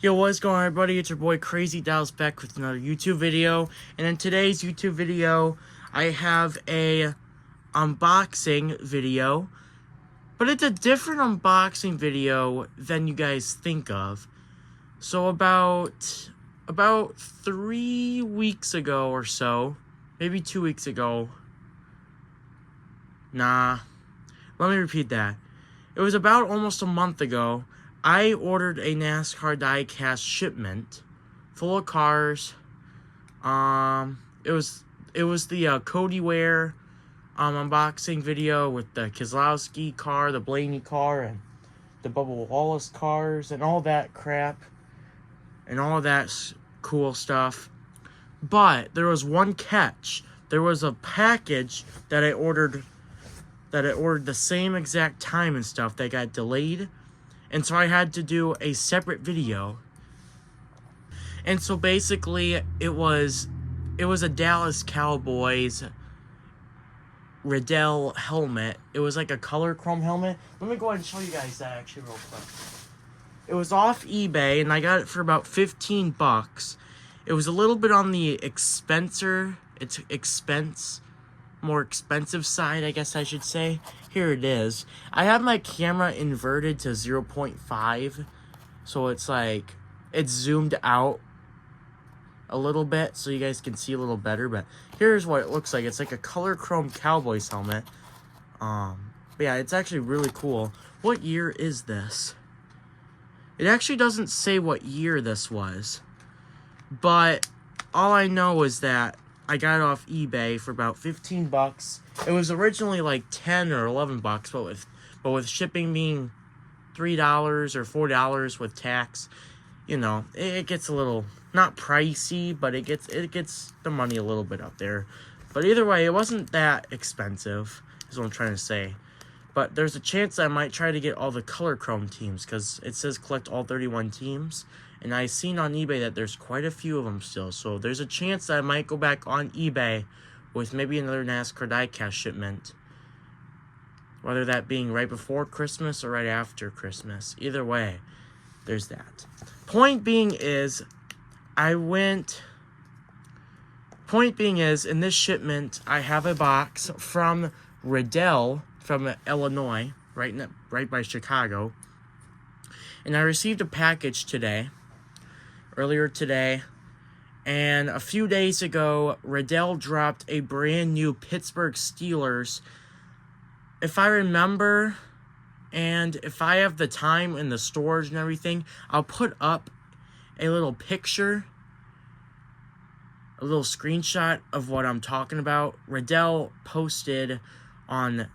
Yo, what's going on, everybody? It's your boy Crazy Dallas back with another YouTube video. And in today's YouTube video, I have a unboxing video. But it's a different unboxing video than you guys think of. So about 3 weeks ago or so, maybe 2 weeks ago. Nah, let me repeat that. It was about almost a month ago. I ordered a NASCAR die-cast shipment full of cars. It was the Cody Ware unboxing video with the Keselowski car, the Blaney car, and the Bubba Wallace cars, and all that crap, and all that cool stuff. But there was one catch. There was a package that I ordered the same exact time and stuff that got delayed. And so I had to do a separate video. And so basically it was a Dallas Cowboys Riddell helmet. It was like a color chrome helmet. Let me go ahead and show you guys that actually real quick. It was off eBay and I got it for about 15 bucks. It was a little bit on the more expensive side, I guess I should say. Here it is. I have my camera inverted to 0.5, so it's like, it's zoomed out a little bit so you guys can see a little better, but here's what it looks like. It's like a color chrome Cowboys helmet. But yeah, it's actually really cool. What year is this? It actually doesn't say what year this was, but all I know is that I got it off eBay for about 15 bucks. It was originally like 10 or 11 bucks, but with shipping being $3 or $4 with tax, you know, it gets a little, not pricey, but it gets the money a little bit up there. But either way, it wasn't that expensive, is what I'm trying to say. But there's a chance I might try to get all the color chrome teams, because it says collect all 31 teams. And I've seen on eBay that there's quite a few of them still. So there's a chance that I might go back on eBay with maybe another NASCAR diecast shipment. Whether that being right before Christmas or right after Christmas. Either way, there's that. Point being is, in this shipment, I have a box from Riddell from Illinois, right by Chicago. And I received a package earlier today, and a few days ago, Riddell dropped a brand new Pittsburgh Steelers. If I remember, and if I have the time and the storage and everything, I'll put up a little picture, a little screenshot of what I'm talking about. Riddell posted on,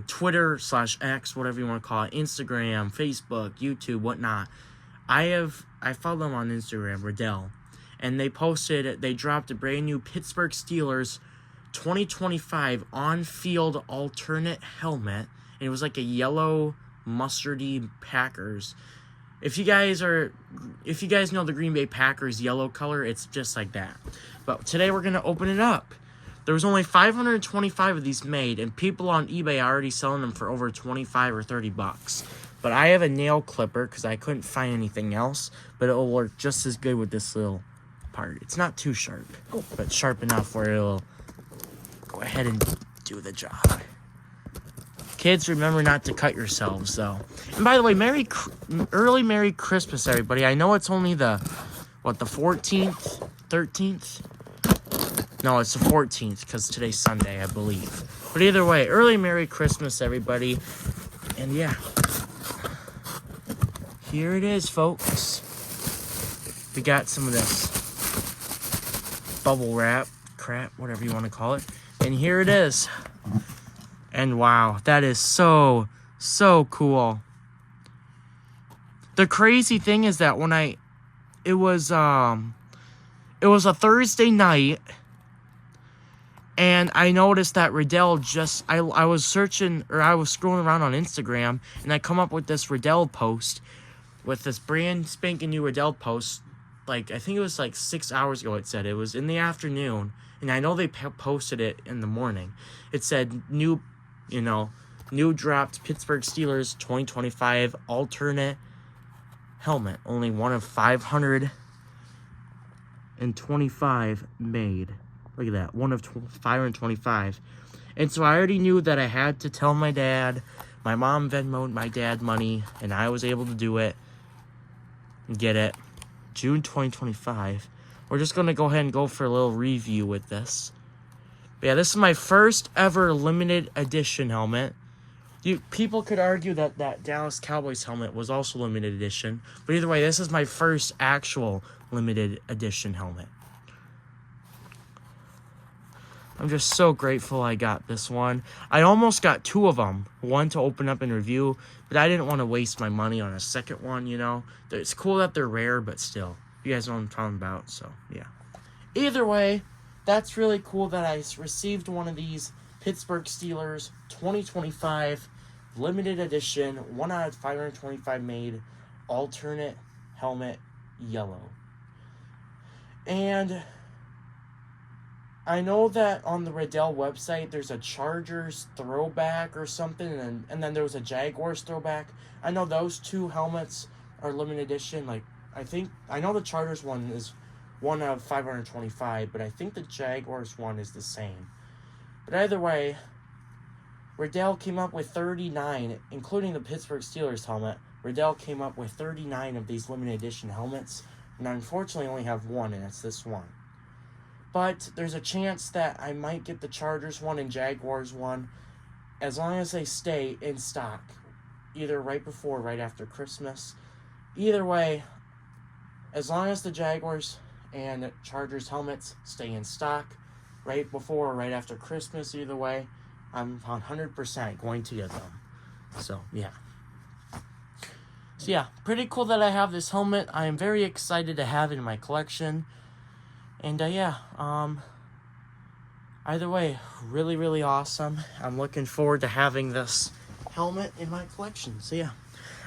Twitter /X, whatever you want to call it, Instagram, Facebook, YouTube, whatnot. I follow them on Instagram, Riddell, and they dropped a brand new Pittsburgh Steelers 2025 on-field alternate helmet, and it was like a yellow mustardy Packers. If you guys know the Green Bay Packers yellow color, it's just like that. But today we're gonna open it up. There was only 525 of these made, and people on eBay are already selling them for over 25 or 30 bucks. But I have a nail clipper because I couldn't find anything else, but it will work just as good with this little part. It's not too sharp, but sharp enough where it'll go ahead and do the job. Kids, remember not to cut yourselves, though. And by the way, early Merry Christmas, everybody. I know it's only the 14th, 13th? No, it's the 14th, because today's Sunday, I believe. But either way, early Merry Christmas, everybody. And yeah, here it is, folks. We got some of this bubble wrap, crap, whatever you want to call it. And here it is. And wow, that is so cool. The crazy thing is that it was a Thursday night, and I noticed that Riddell I was scrolling around on Instagram, and I come up with this Riddell post, with this brand spanking new Riddell post. Like, I think it was like 6 hours ago. It said it was in the afternoon, and I know they posted it in the morning. It said new dropped Pittsburgh Steelers 2025 alternate helmet. Only one of 525 made. Look at that. One of 525. And so I already knew that I had to tell my dad. My mom Venmo'd my dad money, and I was able to do it and get it. June 2025. We're just going to go ahead and go for a little review with this. But yeah, this is my first ever limited edition helmet. People could argue that that Dallas Cowboys helmet was also limited edition. But either way, this is my first actual limited edition helmet. I'm just so grateful I got this one. I almost got two of them. One to open up and review, but I didn't want to waste my money on a second one, you know. It's cool that they're rare, but still. You guys know what I'm talking about, so yeah. Either way, that's really cool that I received one of these Pittsburgh Steelers 2025 limited edition, 1 out of 525 made, alternate helmet yellow. And I know that on the Riddell website, there's a Chargers throwback or something, and then there was a Jaguars throwback. I know those two helmets are limited edition. Like, I know the Chargers one is 1 out of 525, but I think the Jaguars one is the same. But either way, Riddell came up with 39, including the Pittsburgh Steelers helmet. Riddell came up with 39 of these limited edition helmets, and I unfortunately only have one, and it's this one. But there's a chance that I might get the Chargers one and Jaguars one, as long as they stay in stock, either right before or right after Christmas. Either way, as long as the Jaguars and Chargers helmets stay in stock right before or right after Christmas, either way, I'm 100% going to get them. So, yeah. So, yeah, pretty cool that I have this helmet. I am very excited to have it in my collection. And, either way, really, really awesome. I'm looking forward to having this helmet in my collection. So, yeah.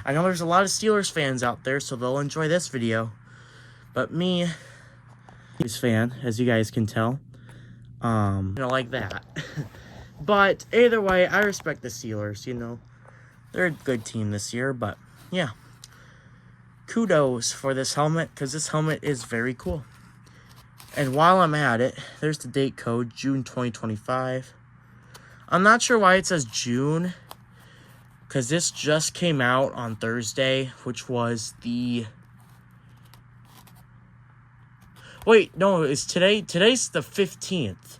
I know there's a lot of Steelers fans out there, so they'll enjoy this video. But me, Steelers fan, as you guys can tell, like that. But either way, I respect the Steelers, you know. They're a good team this year, but yeah. Kudos for this helmet, because this helmet is very cool. And while I'm at it, there's the date code, June 2025. I'm not sure why it says June, because this just came out on Thursday, which was the... Wait, no, it's today. Today's the 15th.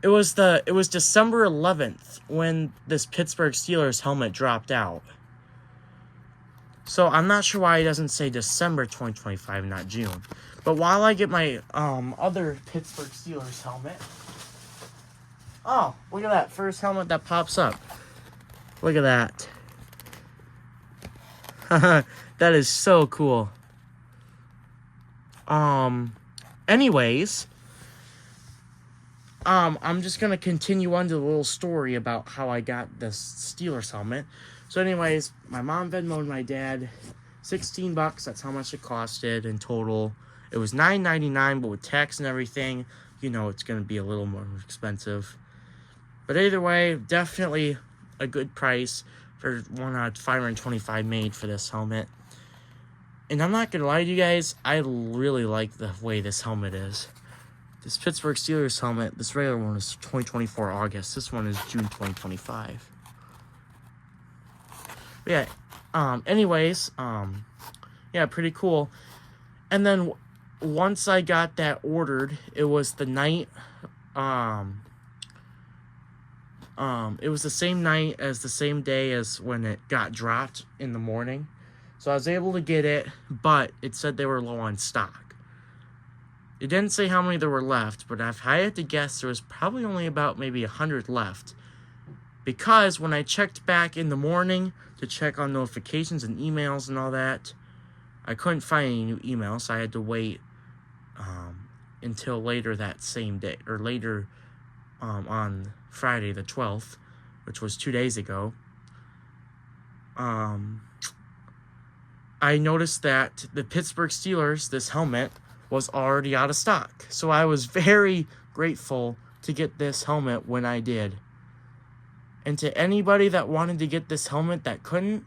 It was December 11th when this Pittsburgh Steelers helmet dropped out. So I'm not sure why it doesn't say December 2025, not June. But while I get my other Pittsburgh Steelers helmet. Oh, look at that first helmet that pops up. Look at that. That is so cool. Anyways, I'm just gonna continue on to the little story about how I got this Steelers helmet. So anyways, my mom Venmo'd my dad $16. That's how much it costed in total. It was $9.99, but with tax and everything, you know, it's gonna be a little more expensive. But either way, definitely a good price for 1 out of 525 made for this helmet. And I'm not gonna lie to you guys, I really like the way this helmet is. This Pittsburgh Steelers helmet, this regular one is 2024 August. This one is June 2025. But yeah, anyways, yeah, pretty cool. And then once I got that ordered, it was the night, it was the same night as the same day as when it got dropped in the morning. So I was able to get it, but it said they were low on stock. It didn't say how many there were left, but if I had to guess, there was probably only about maybe 100 left. Because when I checked back in the morning to check on notifications and emails and all that, I couldn't find any new emails, so I had to wait until later that same day, or later on Friday the 12th, which was 2 days ago. I noticed that the Pittsburgh Steelers, this helmet, was already out of stock. So I was very grateful to get this helmet when I did. And to anybody that wanted to get this helmet that couldn't,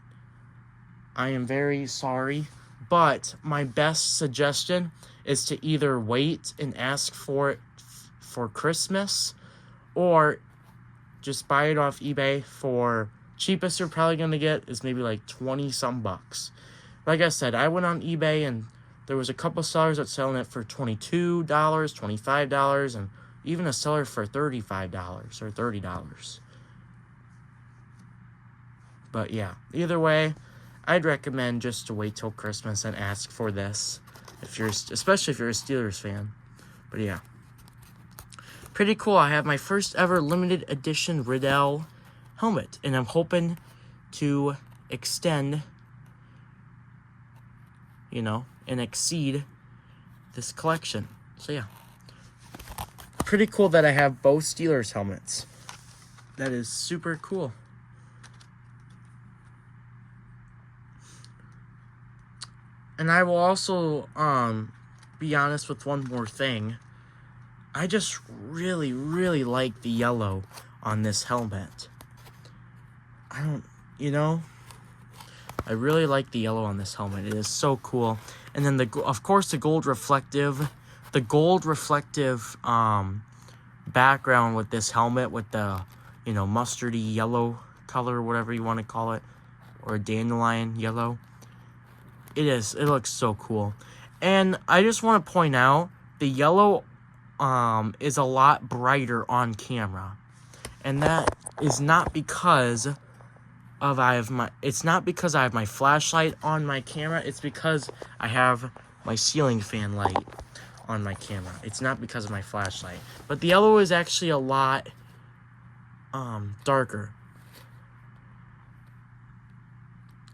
I am very sorry, but my best suggestion is to either wait and ask for it for Christmas, or just buy it off eBay for cheapest you're probably going to get is maybe like 20 some bucks. Like I said, I went on eBay and there was a couple sellers that selling it for $22, $25, and even a seller for $35 or $30. But yeah, either way, I'd recommend just to wait till Christmas and ask for this, especially if you're a Steelers fan. But yeah, pretty cool. I have my first ever limited edition Riddell helmet, and I'm hoping to extend, and exceed this collection. So yeah, pretty cool that I have both Steelers helmets. That is super cool. And I will also be honest with one more thing. I just really, really like the yellow on this helmet. I really like the yellow on this helmet. It is so cool. And then of course the gold reflective background with this helmet with the mustardy yellow color, whatever you want to call it, or dandelion yellow. It looks so cool. And I just want to point out the yellow is a lot brighter on camera. And that is not because I have my flashlight on my camera. It's because I have my ceiling fan light on my camera. It's not because of my flashlight. But the yellow is actually a lot darker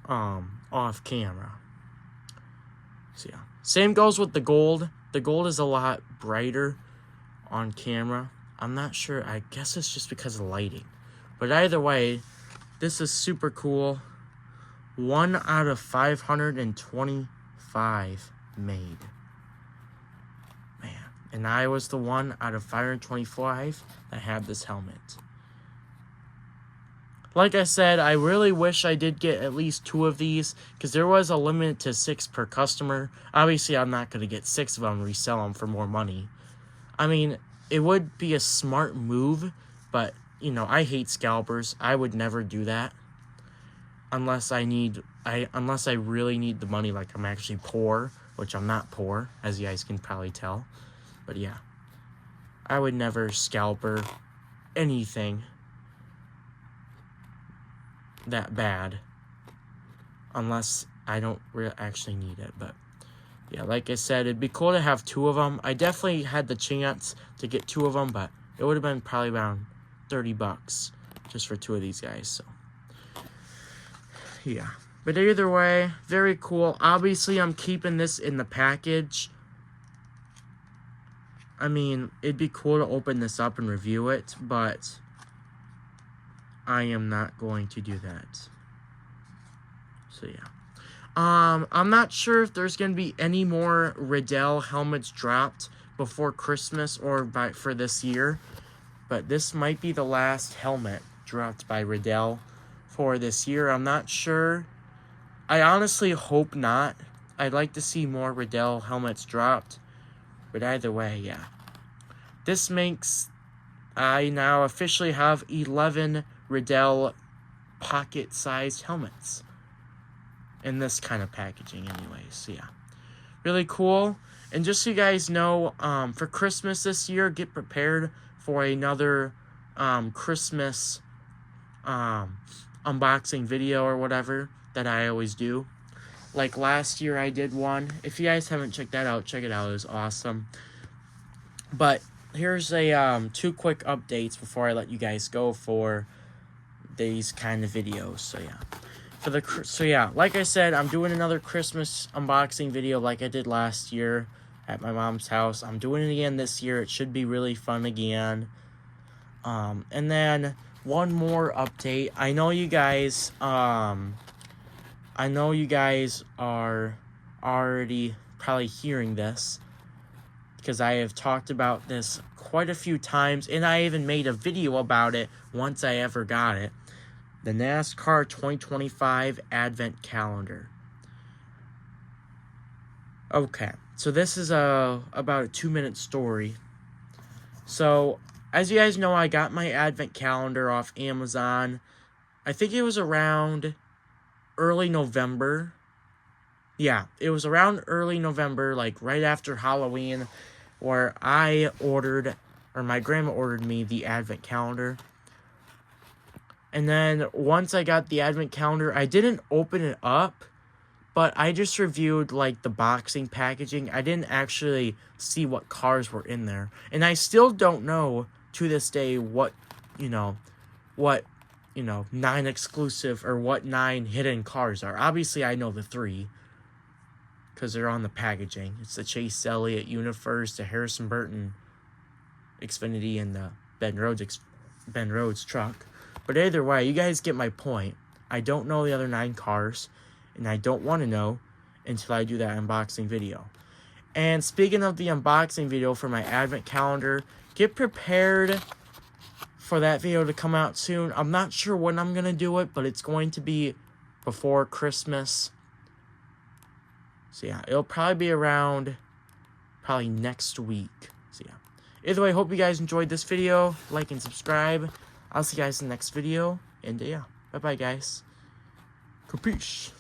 off camera. So yeah, same goes with the gold. The gold is a lot brighter on camera. I'm not sure. I guess it's just because of lighting. But either way, this is super cool. 1 out of 525 made. Man, and I was the 1 out of 525 that had this helmet. Like I said, I really wish I did get at least 2 of these, because there was a limit to 6 per customer. Obviously, I'm not going to get 6 of them and resell them for more money. I mean, it would be a smart move, but, I hate scalpers. I would never do that unless I really need the money, like I'm actually poor, which I'm not poor, as you guys can probably tell. But yeah, I would never scalper anything that bad unless I don't actually need it. But yeah, like I said, it'd be cool to have 2 of them. I definitely had the chance to get 2 of them, but it would have been probably around $30 just for 2 of these guys. So yeah, but either way, very cool. Obviously, I'm keeping this in the package. I mean, it'd be cool to open this up and review it, but I am not going to do that. So yeah. I'm not sure if there's going to be any more Riddell helmets dropped before Christmas or for this year. But this might be the last helmet dropped by Riddell for this year. I'm not sure. I honestly hope not. I'd like to see more Riddell helmets dropped. But either way, yeah. This makes I now officially have 11 Riddell pocket-sized helmets in this kind of packaging anyways. So yeah, really cool. And just so you guys know, for Christmas this year, get prepared for another Christmas unboxing video or whatever that I always do. Like last year I did one. If you guys haven't checked that out, check it out. It was awesome. But here's a 2 quick updates before I let you guys go for these kind of videos. So yeah, like I said, I'm doing another Christmas unboxing video like I did last year at my mom's house. I'm doing it again this year. It should be really fun again. And then one more update. I know you guys are already probably hearing this, because I have talked about this quite a few times, and I even made a video about it once I ever got it. the NASCAR 2025 Advent Calendar. Okay, so this is about a 2-minute story. So, as you guys know, I got my Advent Calendar off Amazon. I think it was around early November. Yeah, it was around early November, like right after Halloween, where I ordered, or my grandma ordered me the Advent Calendar. And then once I got the Advent Calendar, I didn't open it up, but I just reviewed like the boxing packaging. I didn't actually see what cars were in there. And I still don't know to this day what 9 exclusive or what 9 hidden cars are. Obviously, I know the 3 because they're on the packaging. It's the Chase Elliott Universe, the Harrison Burton Xfinity, and the Ben Rhodes truck. But either way, you guys get my point. I don't know the other 9 cars, and I don't want to know until I do that unboxing video. And speaking of the unboxing video for my Advent Calendar, get prepared for that video to come out soon. I'm not sure when I'm going to do it, but it's going to be before Christmas. So yeah, it'll probably be around next week. So yeah. Either way, hope you guys enjoyed this video. Like and subscribe. I'll see you guys in the next video. And yeah, bye-bye, guys. Capiche.